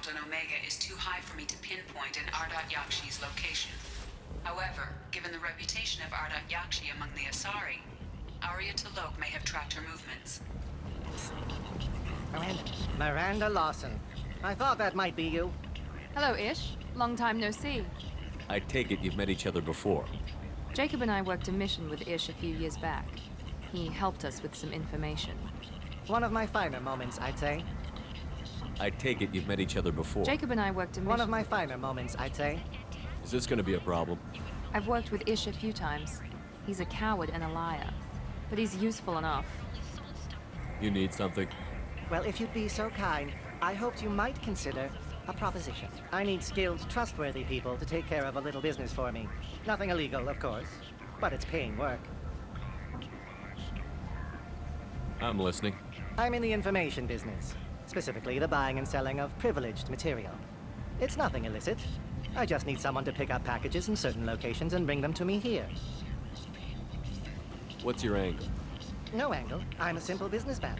threshold on Omega is too high for me to pinpoint an Ardat Yakshi's location. However, given the reputation of Ardat Yakshi among the Asari, Arya T'Loak may have tracked her movements. Miranda Lawson. I thought that might be you. Hello, Ish. Long time no see. I take it you've met each other before. Jacob and I worked a mission with Ish a few years back. He helped us with some information. One of my finer moments, I'd say. I take it you've met each other before. Jacob and I worked a mission... One of my finer moments, I'd say. Is this gonna be a problem? I've worked with Ish a few times. He's a coward and a liar. But he's useful enough. You need something? Well, if you'd be so kind, I hoped you might consider a proposition. I need skilled, trustworthy people to take care of a little business for me. Nothing illegal, of course, but it's paying work. I'm listening. I'm in the information business, specifically the buying and selling of privileged material. It's nothing illicit. I just need someone to pick up packages in certain locations and bring them to me here. What's your angle? No angle. I'm a simple businessman.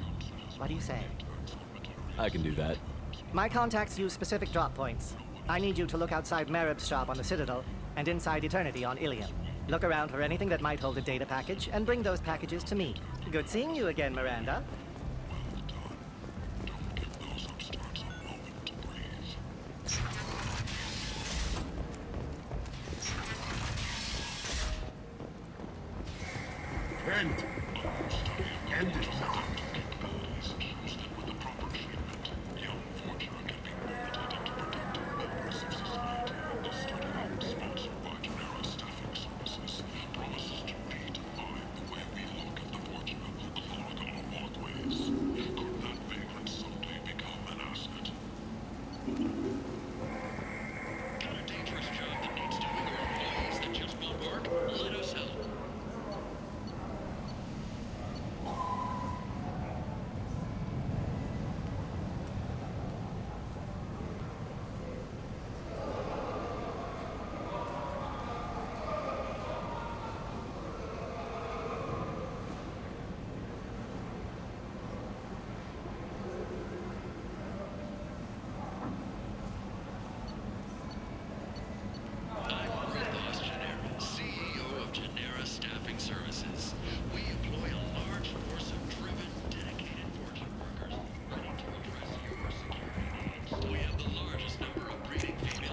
What do you say? I can do that. My contacts use specific drop points. I need you to look outside Merib's shop on the Citadel and inside Eternity on Ilium. Look around for anything that might hold a data package and bring those packages to me. Good seeing you again, Miranda. End it now.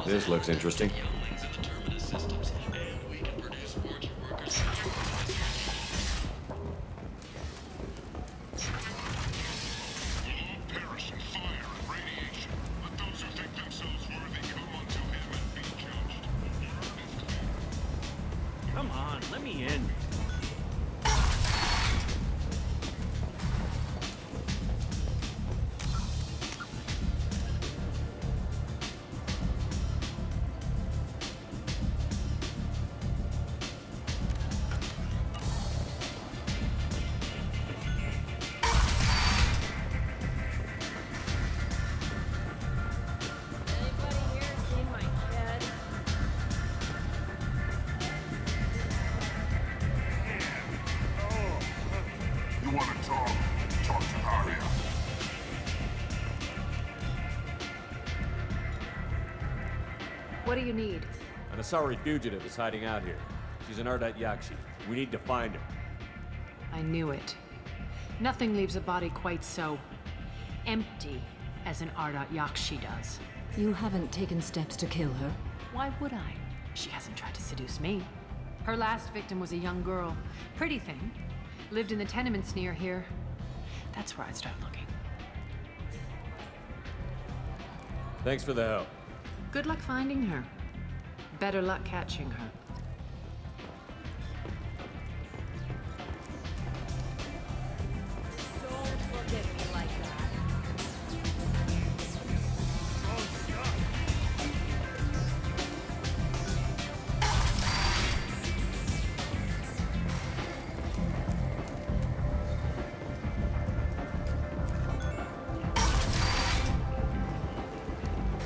This looks interesting. Come on, let me in. What do you need? An Asari fugitive is hiding out here. She's an Ardat Yakshi. We need to find her. I knew it. Nothing leaves a body quite so empty as an Ardat Yakshi does. You haven't taken steps to kill her? Why would I? She hasn't tried to seduce me. Her last victim was a young girl. Pretty thing. Lived in the tenements near here. That's where I'd start looking. Thanks for the help. Good luck finding her. Better luck catching her. Don't look at me like that.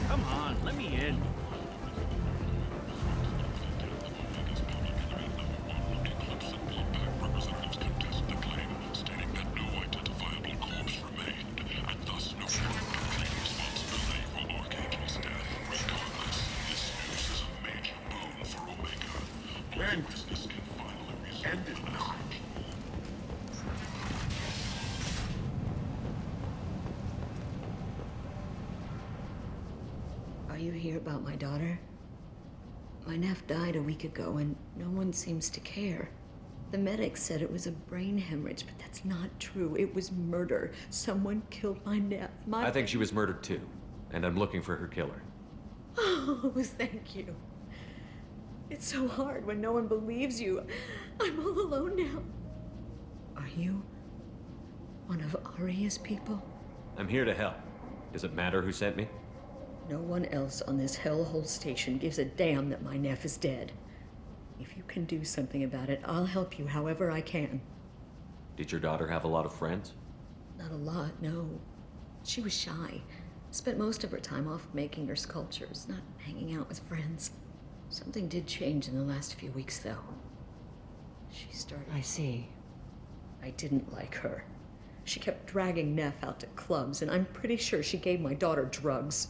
Come on, let me in. Stating that no identifiable corpse remained, and thus no one can claim responsibility for Archangel you hear about my daughter? My nephew died a week ago and no one seems to care. The medics said it was a brain hemorrhage, but that's not true. It was murder. Someone killed my nephew. I think she was murdered too, and I'm looking for her killer. Oh, thank you. It's so hard when no one believes you. I'm all alone now. Are you one of Aria's people? I'm here to help. Does it matter who sent me? No one else on this hellhole station gives a damn that my nephew is dead. If you can do something about it, I'll help you however I can. Did your daughter have a lot of friends? Not a lot, no. She was shy. Spent most of her time off making her sculptures, not hanging out with friends. Something did change in the last few weeks, though. She started... I see. I didn't like her. She kept dragging Neff out to clubs, and I'm pretty sure she gave my daughter drugs.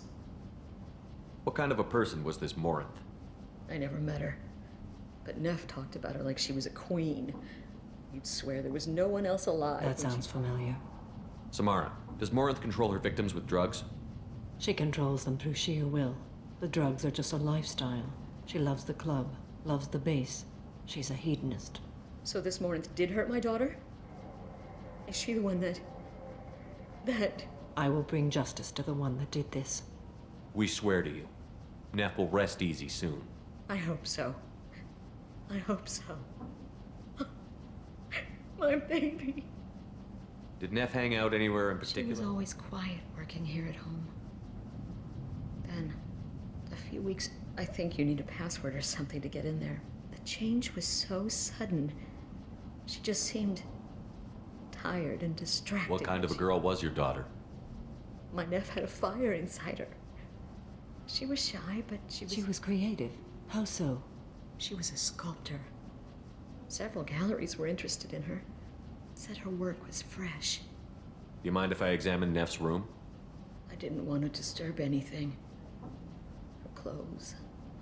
What kind of a person was this Morinth? I never met her. But Neff talked about her like she was a queen. You'd swear there was no one else alive. That sounds familiar. Samara, does Morinth control her victims with drugs? She controls them through sheer will. The drugs are just a lifestyle. She loves the club, loves the base. She's a hedonist. So this Morinth did hurt my daughter? Is she the one that... I will bring justice to the one that did this. We swear to you. Neff will rest easy soon. I hope so. I hope so. My baby. Did Neff hang out anywhere in She particular? was always quiet working here at home. Then, a few weeks, I think you need a password or something to get in there. The change was so sudden. She just seemed tired and distracted. What kind of a girl was your daughter? My nephew had a fire inside her. She was shy, but She was creative. How so? She was a sculptor. Several galleries were interested in her. Said her work was fresh. Do you mind if I examine Neff's room? I didn't want to disturb anything. Her clothes,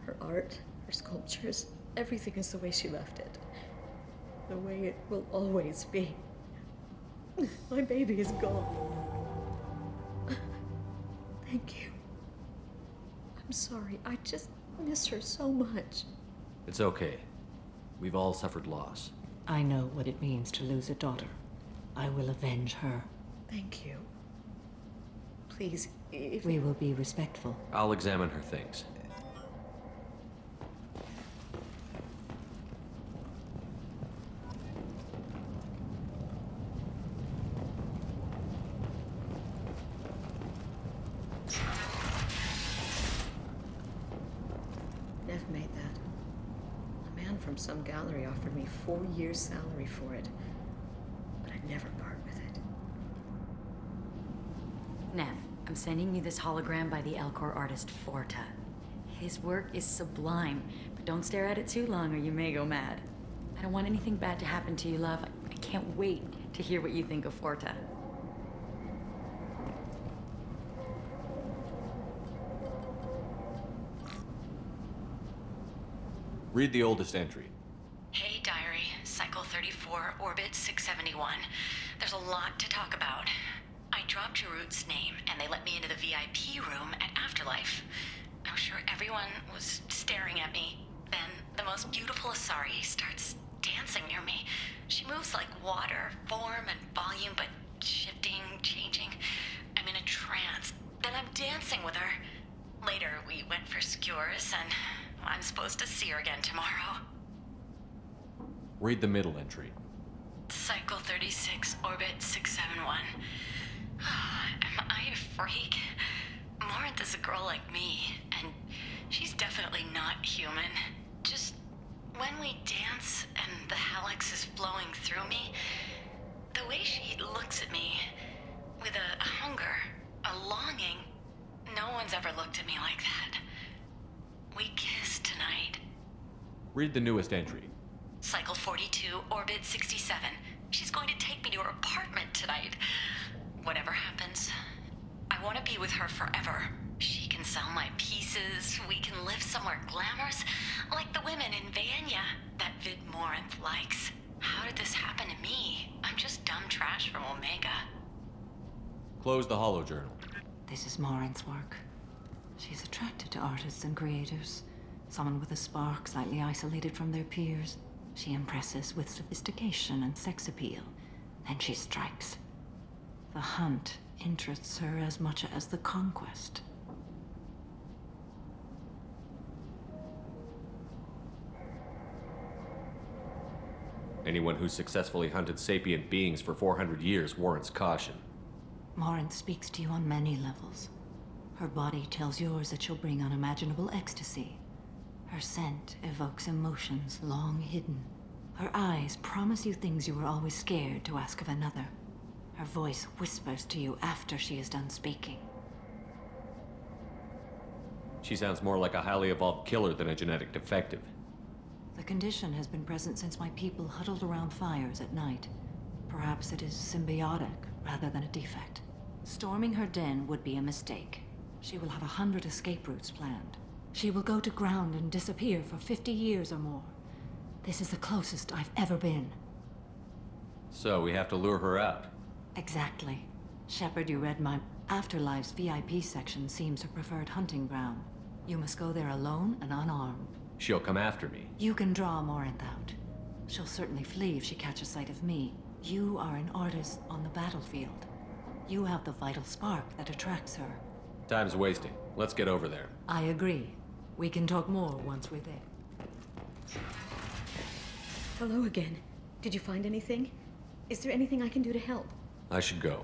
her art, her sculptures, everything is the way she left it. The way it will always be. My baby is gone. Thank you. I'm sorry, I just miss her so much. It's okay. We've all suffered loss. I know what it means to lose a daughter. I will avenge her. Thank you. Please, if... We will be respectful. I'll examine her things. Neff made that. A man from some gallery offered me 4 years' salary for it. But I'd never part with it. Neff, I'm sending you this hologram by the Elcor artist Forta. His work is sublime, but don't stare at it too long or you may go mad. I don't want anything bad to happen to you, love. I can't wait to hear what you think of Forta. Read the oldest entry. Hey, diary. Cycle 34, orbit 671. There's a lot to talk about. I dropped Jarut's name, and they let me into the VIP room at Afterlife. I'm sure everyone was staring at me. Then the most beautiful Asari starts dancing near me. She moves like water, form and volume, but shifting, changing. I'm in a trance. Then I'm dancing with her. Later, we went for skewers, and I'm supposed to see her again tomorrow. Read the middle entry. Cycle 36, orbit 671. Am I a freak? Morinth is a girl like me, and she's definitely not human. Just when we dance and the helix is flowing through me, the way she looks at me with a hunger, a longing, no one's ever looked at me like that. We kiss tonight. Read the newest entry. Cycle 42, orbit 67. She's going to take me to her apartment tonight. Whatever happens, I want to be with her forever. She can sell my pieces. We can live somewhere glamorous, like the women in Vanya that Vid Morinth likes. How did this happen to me? I'm just dumb trash from Omega. Close the holo journal. This is Morinth's work. She's attracted to artists and creators. Someone with a spark, slightly isolated from their peers. She impresses with sophistication and sex appeal. Then she strikes. The hunt interests her as much as the conquest. Anyone who's successfully hunted sapient beings for 400 years warrants caution. Morinth speaks to you on many levels. Her body tells yours that she'll bring unimaginable ecstasy. Her scent evokes emotions long hidden. Her eyes promise you things you were always scared to ask of another. Her voice whispers to you after she is done speaking. She sounds more like a highly evolved killer than a genetic defective. The condition has been present since my people huddled around fires at night. Perhaps it is symbiotic rather than a defect. Storming her den would be a mistake. She will have 100 escape routes planned. She will go to ground and disappear for 50 years or more. This is the closest I've ever been. So we have to lure her out. Exactly. Shepard, you read my Afterlife's VIP section seems her preferred hunting ground. You must go there alone and unarmed. She'll come after me. You can draw Morinth out. She'll certainly flee if she catches sight of me. You are an artist on the battlefield. You have the vital spark that attracts her. Time's wasting. Let's get over there. I agree. We can talk more once we're there. Hello again. Did you find anything? Is there anything I can do to help? I should go.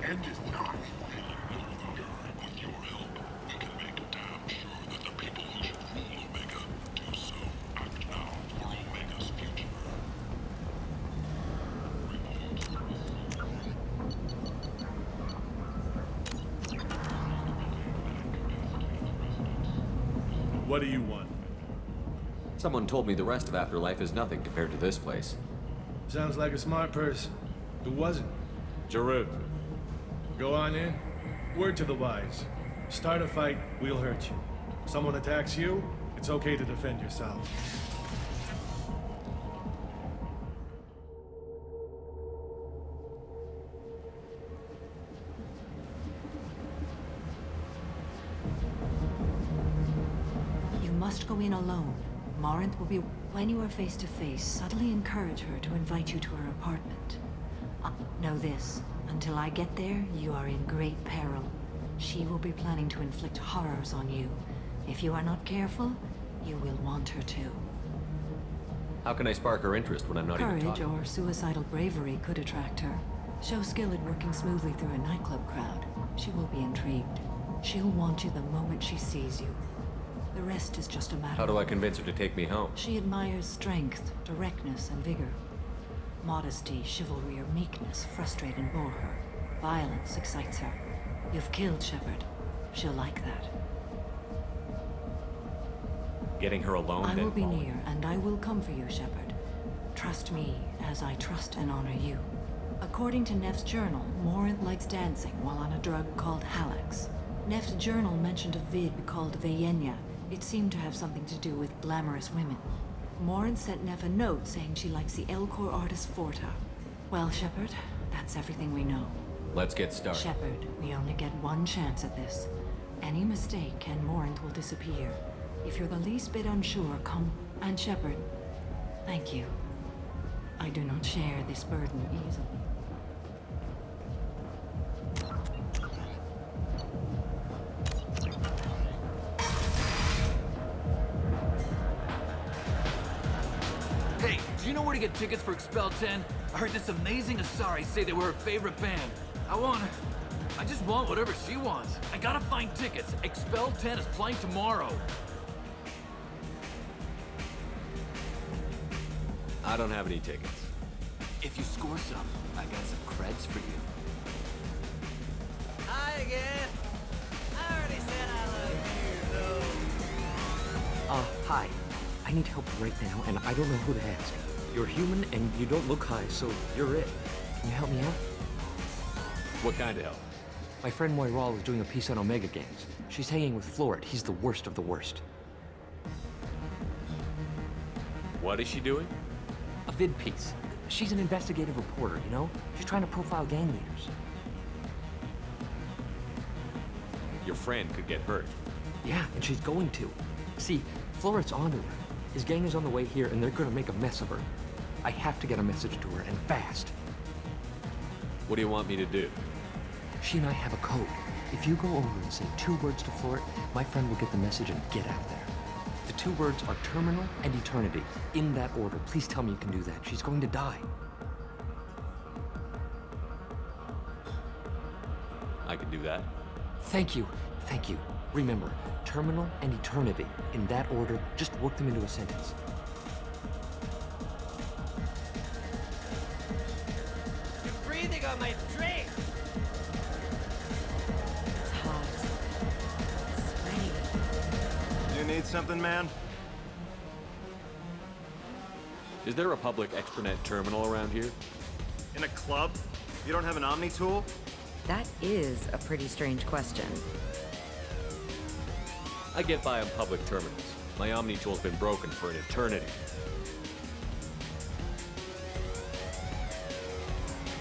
End is not. With your help, we can make damn sure that the people who should rule Omega do so. Act now for Omega's future. What do you want? Someone told me the rest of Afterlife is nothing compared to this place. Sounds like a smart person. Who wasn't? Jarut. Go on in. Word to the wise. Start a fight, we'll hurt you. Someone attacks you, it's okay to defend yourself. You must go in alone. Morinth will be... When you are face to face, subtly encourage her to invite you to her apartment. Know this. Until I get there, you are in great peril. She will be planning to inflict horrors on you. If you are not careful, you will want her to. How can I spark her interest when I'm not even Courage talking? or suicidal bravery could attract her. Show skill at working smoothly through a nightclub crowd. She will be intrigued. She'll want you the moment she sees you. The rest is just a matter How of... do I convince her to take me home? She admires strength, directness, and vigor. Modesty, chivalry, or meekness frustrate and bore her. Violence excites her. You've killed Shepard. She'll like that. Getting her alone, I then will be follow. near, and I will come for you, Shepard. Trust me, as I trust and honor you. According to Neff's journal, Morinth likes dancing while on a drug called Halax. Neff's journal mentioned a vid called Veyenya. It seemed to have something to do with glamorous women. Morinth sent Neff a note saying she likes the Elcor artist Forta. Well, Shepard, that's everything we know. Let's get started. Shepard, we only get one chance at this. Any mistake and Morinth will disappear. If you're the least bit unsure, come... And Shepard, thank you. I do not share this burden easily. Hey, do you know where to get tickets for Expel 10? I heard this amazing Asari say they were her favorite band. I just want whatever she wants. I gotta find tickets. Expel 10 is playing tomorrow. I don't have any tickets. If you score some, I got some creds for you. Hi again. I already said I love you, though. Hi. I need help right now, and I don't know who to ask. You're human, and you don't look high, so you're it. Can you help me out? What kind of help? My friend Moiral is doing a piece on Omega gangs. She's hanging with Florid. He's the worst of the worst. What is she doing? A vid piece. She's an investigative reporter, you know? She's trying to profile gang leaders. Your friend could get hurt. Yeah, and she's going to. See, Floret's onto her. His gang is on the way here, and they're gonna make a mess of her. I have to get a message to her, and fast. What do you want me to do? She and I have a code. If you go over and say 2 words to Floret, my friend will get the message and get out of there. The 2 words are terminal and eternity. In that order. Please tell me you can do that. She's going to die. I can do that. Thank you. Thank you. Remember, terminal and eternity. In that order, just work them into a sentence. You're breathing on my drink! It's hot. Sweaty. You need something, man? Is there a public extranet terminal around here? In a club? You don't have an Omni tool? That is a pretty strange question. I get by on public terminals. My Omni tool's been broken for an eternity.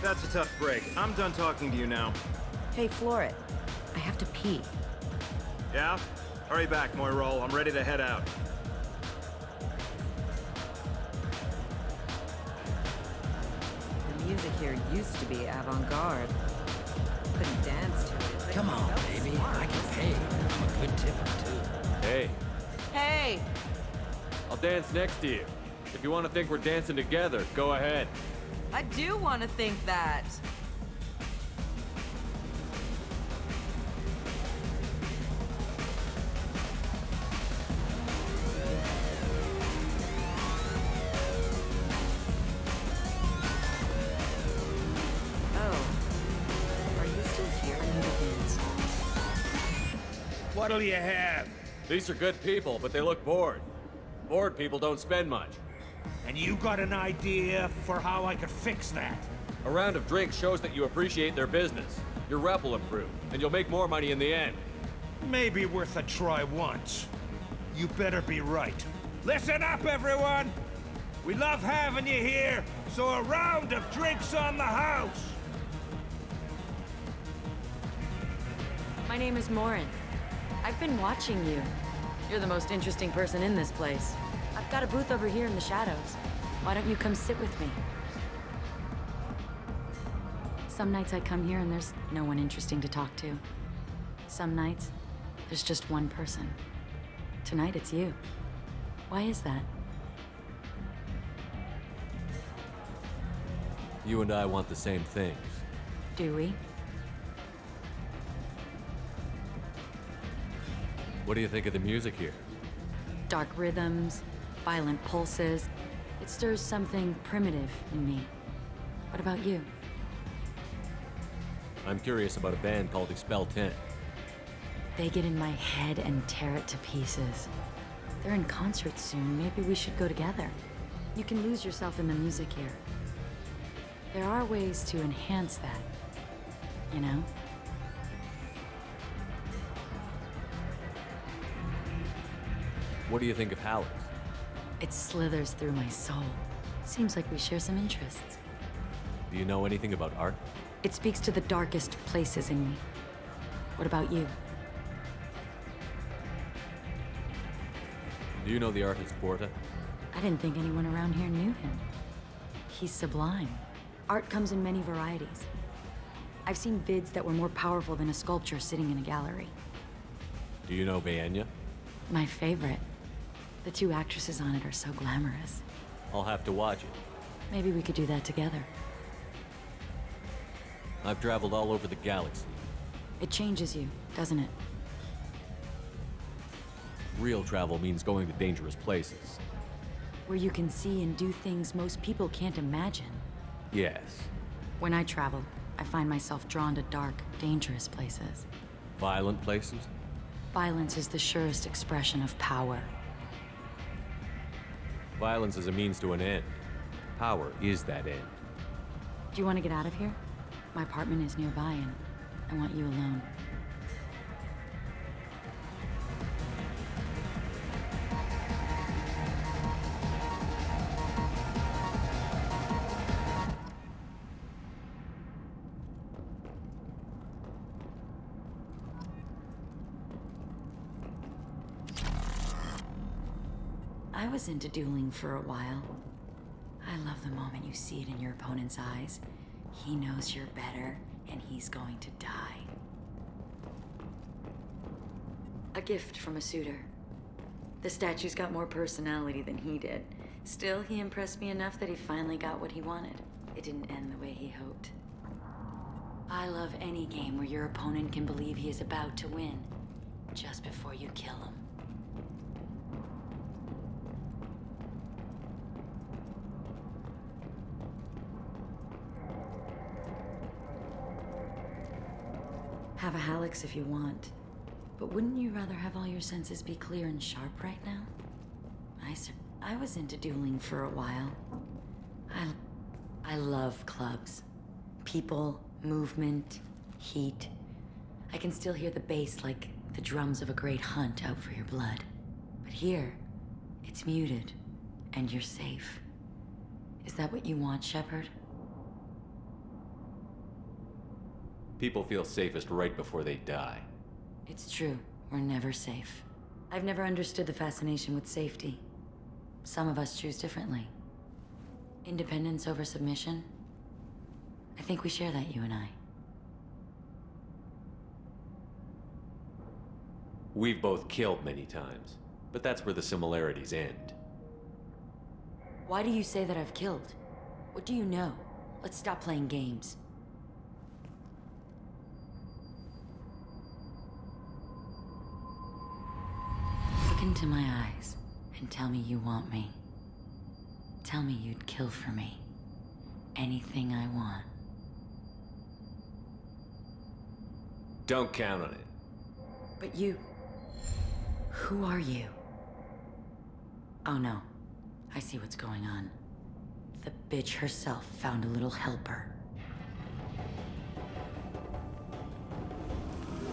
That's a tough break. I'm done talking to you now. Hey, Floret, I have to pee. Yeah? Hurry back, Moirol. I'm ready to head out. The music here used to be avant-garde. Couldn't dance to it. but Come it on, felt baby. smart. I can pay. I'm a good tipper, too. Hey, Hey! I'll dance next to you. If you want to think we're dancing together, go ahead. I do want to think that. Oh. Are you still here? I need a dance. What'll you have? These are good people, but they look bored. Bored people don't spend much. And you got an idea for how I could fix that? A round of drinks shows that you appreciate their business. Your rep will improve, and you'll make more money in the end. Maybe worth a try once. You better be right. Listen up, everyone! We love having you here, so a round of drinks on the house! My name is Morin. I've been watching you. You're the most interesting person in this place. I've got a booth over here in the shadows. Why don't you come sit with me? Some nights I come here and there's no one interesting to talk to. Some nights, there's just one person. Tonight it's you. Why is that? You and I want the same things. Do we? What do you think of the music here? Dark rhythms, violent pulses. It stirs something primitive in me. What about you? I'm curious about a band called Expel 10. They get in my head and tear it to pieces. They're in concert soon. Maybe we should go together. You can lose yourself in the music here. There are ways to enhance that, you know? What do you think of Halleck's? It slithers through my soul. Seems like we share some interests. Do you know anything about art? It speaks to the darkest places in me. What about you? Do you know the artist Porta? I didn't think anyone around here knew him. He's sublime. Art comes in many varieties. I've seen vids that were more powerful than a sculpture sitting in a gallery. Do you know Vaenya? My favorite. The 2 actresses on it are so glamorous. I'll have to watch it. Maybe we could do that together. I've traveled all over the galaxy. It changes you, doesn't it? Real travel means going to dangerous places. Where you can see and do things most people can't imagine. Yes. When I travel, I find myself drawn to dark, dangerous places. Violent places? Violence is the surest expression of power. Violence is a means to an end. Power is that end. Do you want to get out of here? My apartment is nearby and I want you alone. I was into dueling for a while. I love the moment you see it in your opponent's eyes. He knows you're better, and he's going to die. A gift from a suitor. The statue's got more personality than he did. Still, he impressed me enough that he finally got what he wanted. It didn't end the way he hoped. I love any game where your opponent can believe he is about to win, just before you kill him. Have a Hallex if you want, but wouldn't you rather have all your senses be clear and sharp right now? I was into dueling for a while. I love clubs. People, movement, heat. I can still hear the bass like the drums of a great hunt out for your blood. But here, it's muted, and you're safe. Is that what you want, Shepard? People feel safest right before they die. It's true. We're never safe. I've never understood the fascination with safety. Some of us choose differently. Independence over submission? I think we share that, you and I. We've both killed many times, but that's where the similarities end. Why do you say that I've killed? What do you know? Let's stop playing games. Look into my eyes and tell me you want me. Tell me you'd kill for me. Anything I want. Don't count on it. But you... Who are you? Oh no. I see what's going on. The bitch herself found a little helper.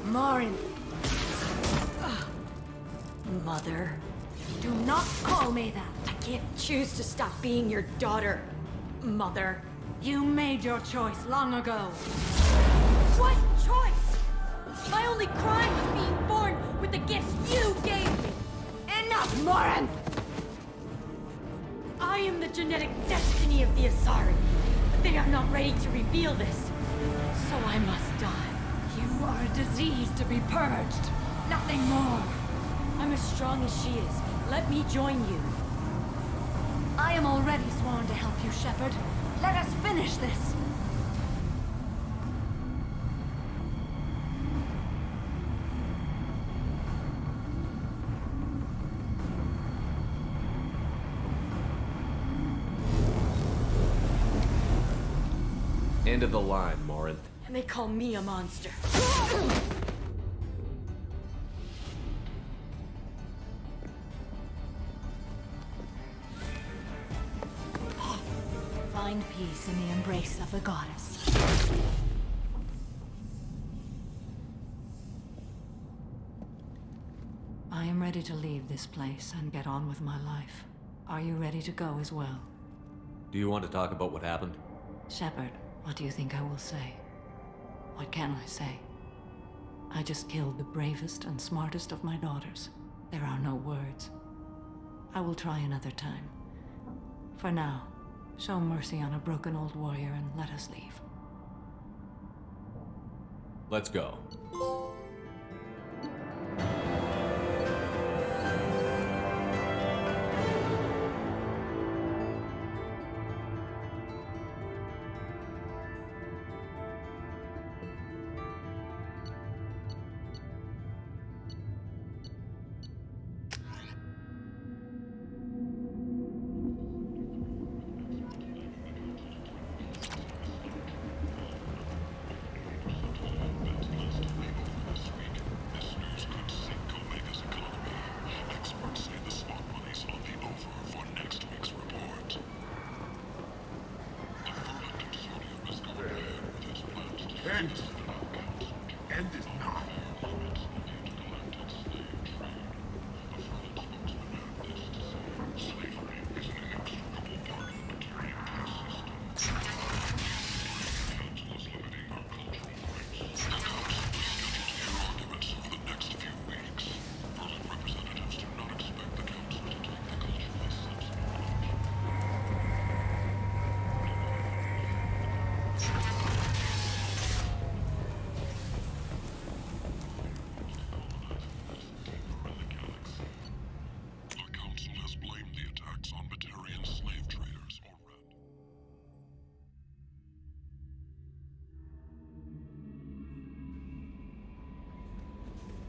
Marin! Mother. Do not call me that! I can't choose to stop being your daughter, Mother. You made your choice long ago. What choice? My only crime was being born with the gifts you gave me! Enough, Morin! I am the genetic destiny of the Asari, but they are not ready to reveal this. So I must die. You are a disease to be purged. Nothing more. I'm as strong as she is. Let me join you. I am already sworn to help you, Shepard. Let us finish this. End of the line, Morin. And they call me a monster. Find peace in the embrace of the goddess. I am ready to leave this place and get on with my life. Are you ready to go as well? Do you want to talk about what happened? Shepard, what do you think I will say? What can I say? I just killed the bravest and smartest of my daughters. There are no words. I will try another time. For now, show mercy on a broken old warrior and let us leave. Let's go. End is not.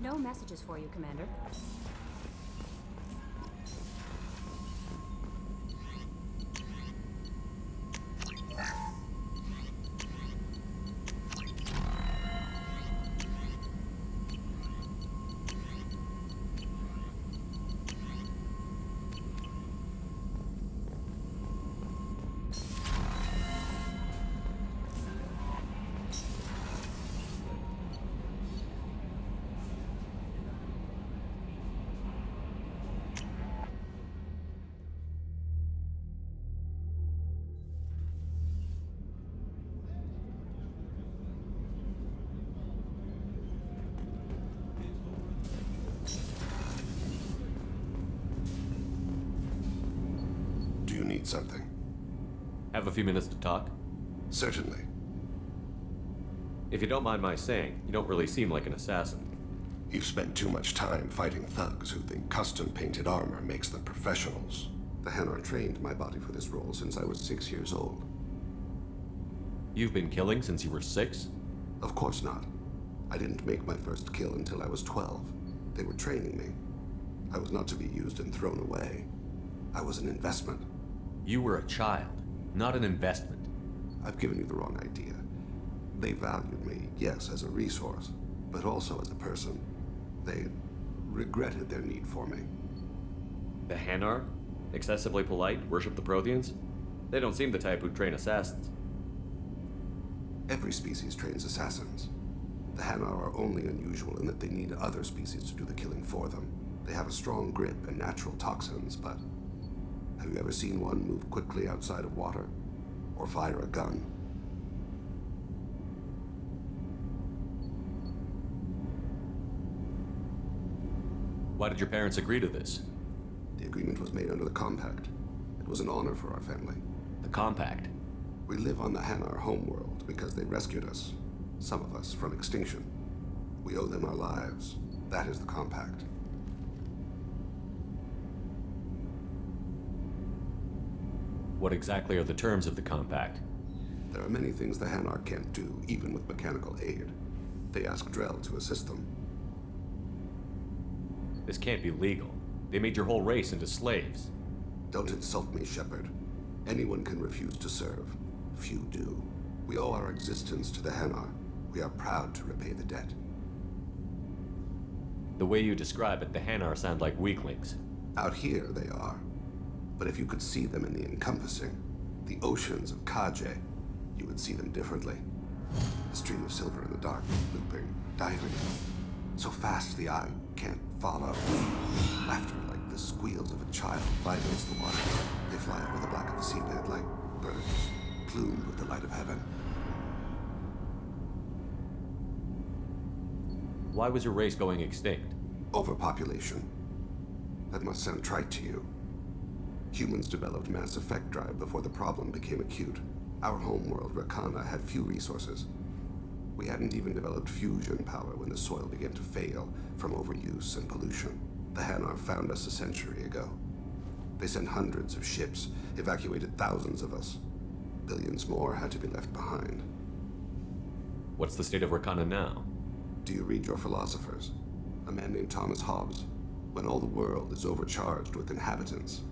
No messages for you, Commander. Do you need something? Have a few minutes to talk? Certainly. If you don't mind my saying, you don't really seem like an assassin. You've spent too much time fighting thugs who think custom-painted armor makes them professionals. The Hanar trained my body for this role since I was 6 years old. You've been killing since you were 6? Of course not. I didn't make my first kill until I was 12. They were training me. I was not to be used and thrown away. I was an investment. You were a child, not an investment. I've given you the wrong idea. They valued me, yes, as a resource, but also as a person. They regretted their need for me. The Hanar? Excessively polite, worship the Protheans? They don't seem the type who'd train assassins. Every species trains assassins. The Hanar are only unusual in that they need other species to do the killing for them. They have a strong grip and natural toxins, but have you ever seen one move quickly outside of water? Or fire a gun? Why did your parents agree to this? The agreement was made under the Compact. It was an honor for our family. The Compact? We live on the Hanar homeworld because they rescued us, some of us, from extinction. We owe them our lives. That is the Compact. What exactly are the terms of the Compact? There are many things the Hanar can't do, even with mechanical aid. They ask Drell to assist them. This can't be legal. They made your whole race into slaves. Don't insult me, Shepard. Anyone can refuse to serve. Few do. We owe our existence to the Hanar. We are proud to repay the debt. The way you describe it, the Hanar sound like weaklings. Out here, they are. But if you could see them in the encompassing, the oceans of Kaje, you would see them differently. A stream of silver in the dark, looping, diving. So fast the eye can't follow. Laughter like the squeals of a child vibrates the water. They fly over the black of the seabed like birds, plumed with the light of heaven. Why was your race going extinct? Overpopulation. That must sound trite to you. Humans developed mass effect drive before the problem became acute. Our homeworld, Rakana, had few resources. We hadn't even developed fusion power when the soil began to fail from overuse and pollution. The Hanar found us a century ago. They sent hundreds of ships, evacuated thousands of us. Billions more had to be left behind. What's the state of Rakana now? Do you read your philosophers? A man named Thomas Hobbes. When all the world is overcharged with inhabitants,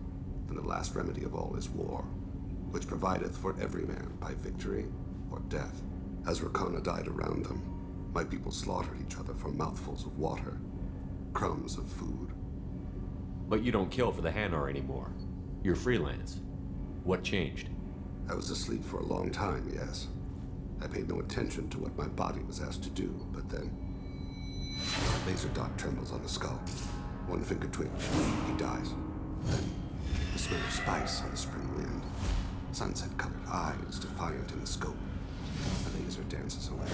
then the last remedy of all is war, which provideth for every man by victory or death. As Rakana died around them, my people slaughtered each other for mouthfuls of water, crumbs of food. But you don't kill for the Hanar anymore. You're freelance. What changed? I was asleep for a long time, yes. I paid no attention to what my body was asked to do, but then... Laser dot trembles on the skull. One finger twitch. He dies. Then, the smell of spice on the spring wind. Sunset-colored eyes defiant in the scope. The laser dances away.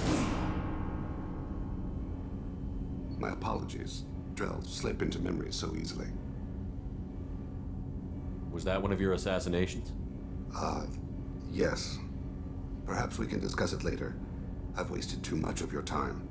My apologies. Drell slip into memory so easily. Was that one of your assassinations? Yes. Perhaps we can discuss it later. I've wasted too much of your time.